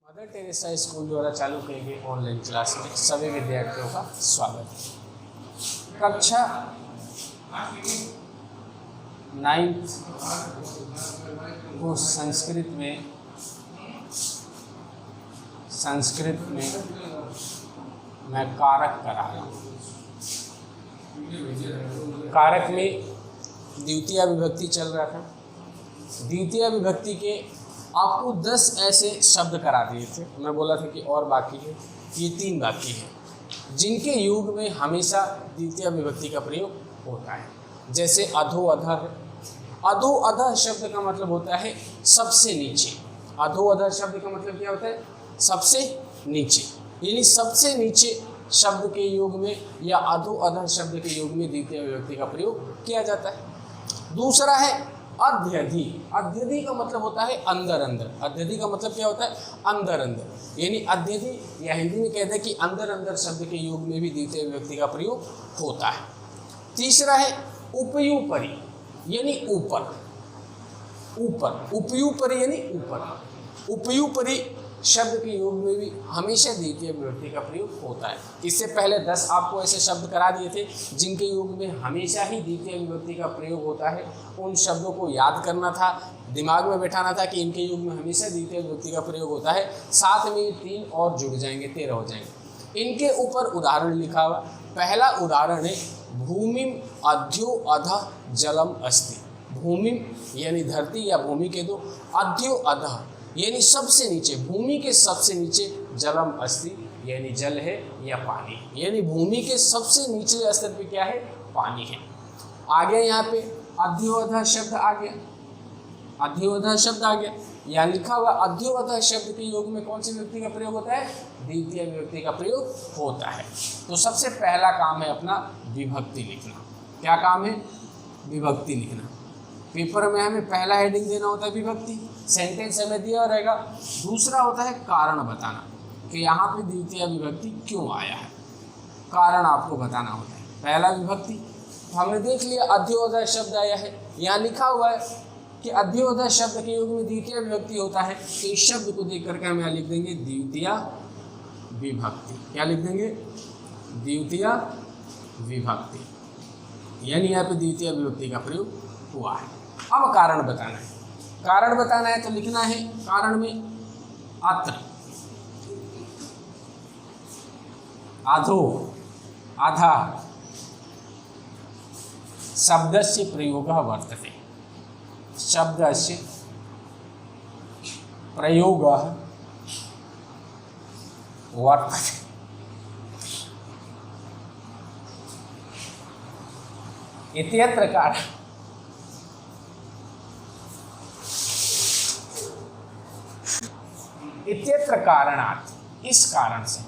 Mother Teresa school द्वारा चालू की गई ऑनलाइन क्लास में सभी विद्यार्थियों का स्वागत है। कक्षा 9th को संस्कृत में मैं कारक करा रहा हूँ। कारक में द्वितीय विभक्ति चल रहा था। द्वितीय विभक्ति के आपको 10 ऐसे शब्द करा दिए थे। मैं बोला था कि और बाकी है, ये 3 बाकी है जिनके योग में हमेशा द्वितीय विभक्ति का प्रयोग होता है। जैसे अधो अधः है। अधो अधः शब्द का मतलब होता है सबसे नीचे। अधो अधः शब्द का मतलब क्या होता है? सबसे नीचे, यानी सबसे नीचे शब्द के योग में या अधो अधः शब्द के योग में द्वितीय विभक्ति का प्रयोग किया जाता है। दूसरा है अध्यधि। अध्यधि का मतलब होता है अंदर अंदर। अध्यधि का मतलब क्या होता है? अंदर अंदर, यानी अध्यधि या हिंदी में कहते हैं कि अंदर अंदर शब्द के योग में भी द्वितीय विभक्ति का प्रयोग होता है। तीसरा है उपयुपरि, यानी ऊपर। ऊपर, उपयुपरि यानी ऊपर। उपयुपरि शब्द के योग में भी हमेशा द्वितीय विभक्ति का प्रयोग होता है। इससे पहले 10 आपको ऐसे शब्द करा दिए थे जिनके योग में हमेशा ही द्वितीय विभक्ति का प्रयोग होता है। उन शब्दों को याद करना था, दिमाग में बैठाना था कि इनके योग में हमेशा द्वितीय विभक्ति का प्रयोग होता है। साथ में 3 और जुड़ जाएंगे, 13 हो जाएंगे। इनके ऊपर उदाहरण लिखा हुआ। पहला उदाहरण है भूमिम अध्यो अधः जलम अस्ति। भूमिम यानी धरती या भूमि के दो, अध्यो अधः यानी सबसे नीचे, भूमि के सबसे नीचे, जलम अस्ति यानी जल है या पानी, यानी भूमि के सबसे नीचे स्तर पे क्या है? पानी है। आगे यहाँ पे अध्योअधः शब्द आ गया। अध्योअधः शब्द आ गया, यहाँ लिखा हुआ अध्योअधः शब्द के योग में कौन सी विभक्ति का प्रयोग होता है? द्वितीय विभक्ति का प्रयोग होता है। तो सबसे पहला काम है अपना विभक्ति लिखना। क्या काम है? विभक्ति लिखना। पेपर में हमें पहला हेडिंग देना होता है विभक्ति, सेंटेंस हमें दिया रहेगा। दूसरा होता है कारण बताना कि यहाँ पे द्वितीय विभक्ति क्यों आया है, कारण आपको बताना होता है। पहला विभक्ति तो हमने देख लिया, अध्योअधः शब्द आया है। यहाँ लिखा हुआ है कि अध्योअधः शब्द के योग में द्वितीय विभक्ति होता है। तो इस शब्द को देख करके हम यहाँ लिख देंगे द्वितीय विभक्ति। क्या लिख देंगे? द्वितीय विभक्ति, यानी यहाँ पे द्वितीय विभक्ति का प्रयोग हुआ है। अब कारण बताना है। कारण बताना है तो लिखना है कारण में अत्र, अधो, अधः शब्दस्य प्रयोगः वर्तते। शब्दस्य प्रयोगः वर्तते। इत्यत्र कारण, इत्यत्र कारणात्, इस कारण से,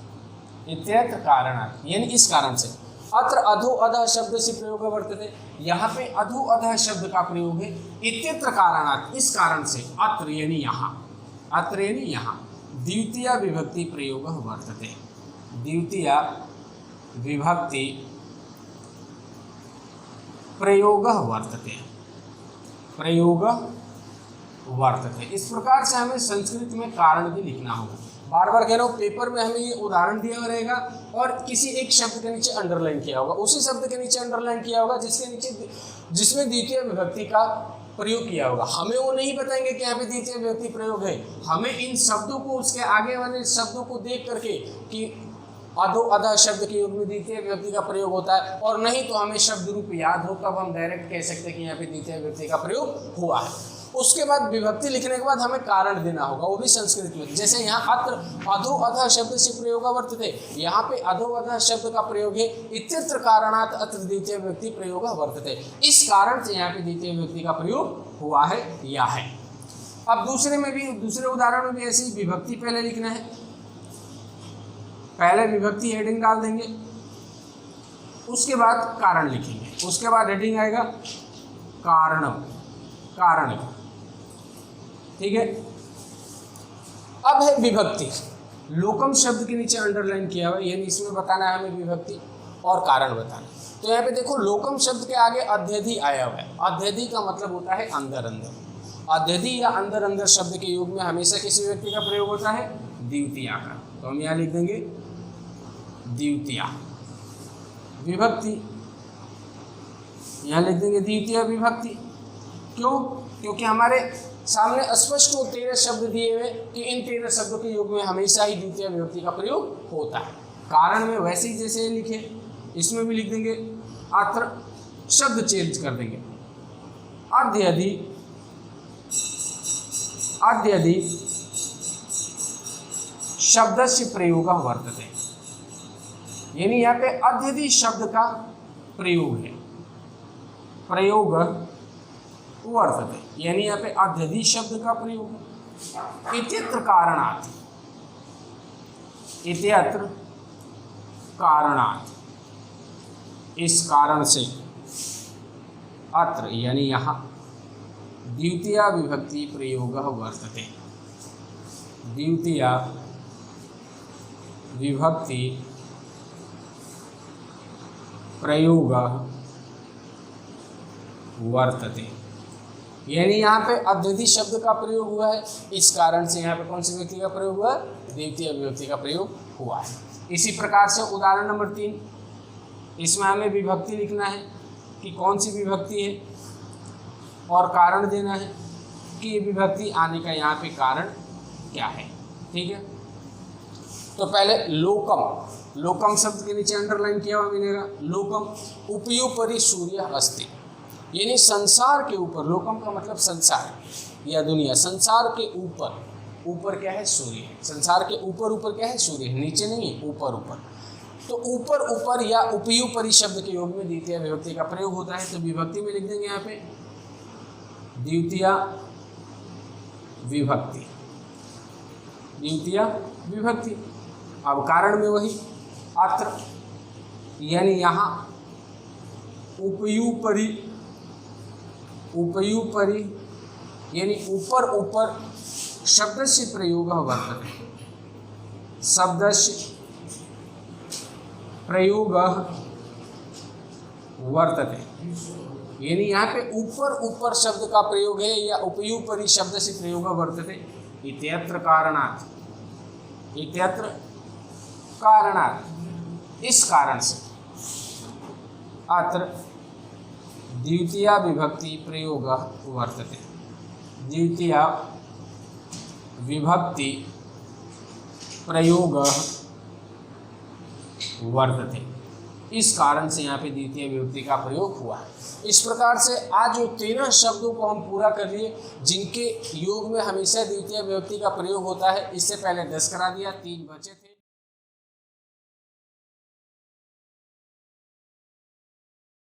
इत्यत्र कारणात् यानी इस कारण से। अत्र अधो अधः शब्द से प्रयोग वर्तते, यहाँ पे अधो अधः शब्द का प्रयोग है। इत्यत्र कारणात् इस कारण से, अत्र यानी यहाँ, अत्र यानी यहाँ, द्वितीय विभक्ति प्रयोग वर्तते। द्वितीय विभक्ति प्रयोग वर्तते, प्रयोग वर्तते। इस प्रकार से हमें संस्कृत में कारण भी लिखना होगा। बार बार कह रहा हूँ, पेपर में हमें ये उदाहरण दिया रहेगा और किसी एक शब्द के नीचे अंडरलाइन किया होगा, उसी शब्द के नीचे अंडरलाइन किया होगा जिसके नीचे, जिसमें द्वितीय विभक्ति का प्रयोग किया होगा। हमें वो नहीं बताएंगे कि यहाँ पे द्वितीय विभक्ति प्रयोग है। हमें इन शब्दों को, उसके आगे वाले शब्दों को देख करके कि अधो अधः शब्द के योग में द्वितीय विभक्ति का प्रयोग होता है, और नहीं तो हमें शब्द रूप याद हो, तब हम डायरेक्ट कह सकते हैं कि यहाँ पे द्वितीय विभक्ति का प्रयोग हुआ है। उसके बाद विभक्ति लिखने के बाद हमें कारण देना होगा, वो भी संस्कृत में। जैसे यहाँ अत्र अधो अधः शब्द से प्रयोग वर्तते, यहाँ पे अधो अधः शब्द का प्रयोग है। इत्यत्र कारणात् अत्र द्वितीय विभक्ति प्रयोग वर्तते, इस कारण से यहाँ पे द्वितीय विभक्ति का प्रयोग हुआ है या है। अब दूसरे में भी, दूसरे उदाहरण में भी ऐसे ही विभक्ति पहले लिखना है। पहले विभक्ति हेडिंग डाल देंगे, उसके बाद कारण लिखेंगे, उसके बाद हेडिंग आएगा कारणम, कारण। ठीक है। अब है विभक्ति। लोकम शब्द के नीचे अंडरलाइन किया हुआ, यानी इसमें बताना है हमें विभक्ति और कारण बताना। तो यहाँ पे देखो, लोकम शब्द के आगे अध्यधि आया हुआ है। अध्यधि का मतलब होता है अंदर अंदर। अध्यधि या अंदर अंदर शब्द के योग में हमेशा किसी व्यक्ति का प्रयोग होता है द्वितीया का। तो हम यहाँ लिख देंगे द्वितीया विभक्ति, यहाँ लिख देंगे द्वितीय विभक्ति। क्यों? क्योंकि हमारे सामने स्पष्ट को 13 शब्द दिए हुए कि इन 13 शब्दों के योग में हमेशा ही द्वितीय विभक्ति का प्रयोग होता है। कारण में वैसे ही जैसे लिखे इसमें भी लिख देंगे अत्र, शब्द चेंज कर देंगे अध्यधि, अध्यधि शब्दस्य प्रयोग वर्तते, यानी यहाँ पे अध्यधि शब्द का प्रयोग है, प्रयोग वर्तते, यानी यहाँ पे अध्यधि शब्द का प्रयोग। इत्यत्र कारणात्, इत्यत्र कारणात्, इस कारण से, अत्र यानी यहाँ द्वितीया विभक्ति प्रयोग वर्तते, द्वितीया विभक्ति प्रयोग वर्तते, यानी यहाँ पे अध्यधि शब्द का प्रयोग हुआ है, इस कारण से यहाँ पे कौन सी विभक्ति का प्रयोग हुआ है? द्वितीय विभक्ति का प्रयोग हुआ है। इसी प्रकार से उदाहरण नंबर 3, इसमें हमें विभक्ति लिखना है कि कौन सी विभक्ति है और कारण देना है कि ये विभक्ति आने का यहाँ पे कारण क्या है। ठीक है, तो पहले लोकम, लोकम शब्द के नीचे अंडरलाइन किया हुआ मिलेगा, लोकम उपयुपरि सूर्य अस्ति, यानी संसार के ऊपर, लोकम का मतलब संसार या दुनिया, संसार के ऊपर, ऊपर क्या है? सूर्य है। संसार के ऊपर, ऊपर क्या है? सूर्य है, नीचे नहीं है, ऊपर ऊपर। तो ऊपर ऊपर या उपयुपरि शब्द के योग में द्वितीय विभक्ति का प्रयोग होता है। तो विभक्ति में लिख देंगे यहाँ पे द्वितीय विभक्ति, द्वितीय विभक्ति। अब कारण में वही अत्र, यानी यहाँ उपयुपरि, उपयुपरि यानी ऊपर ऊपर शब्दस्य प्रयोग वर्तते, शब्दस्य प्रयोग वर्तते, यानी यहाँ पे ऊपर ऊपर शब्द का प्रयोग है या उपयुपरि शब्द से प्रयोग वर्तते। इत्यत्र कारणात्, इत्यत्र कारणात्, इस कारण से, अत्र द्वितीया विभक्ति प्रयोग वर्तते, द्वितीया विभक्ति प्रयोग वर्तते, इस कारण से यहाँ पे द्वितीय विभक्ति का प्रयोग हुआ है। इस प्रकार से आज जो 13 शब्दों को हम पूरा कर लिए जिनके योग में हमेशा द्वितीय विभक्ति का प्रयोग होता है। इससे पहले 10 करा दिया, 3 बचे थे।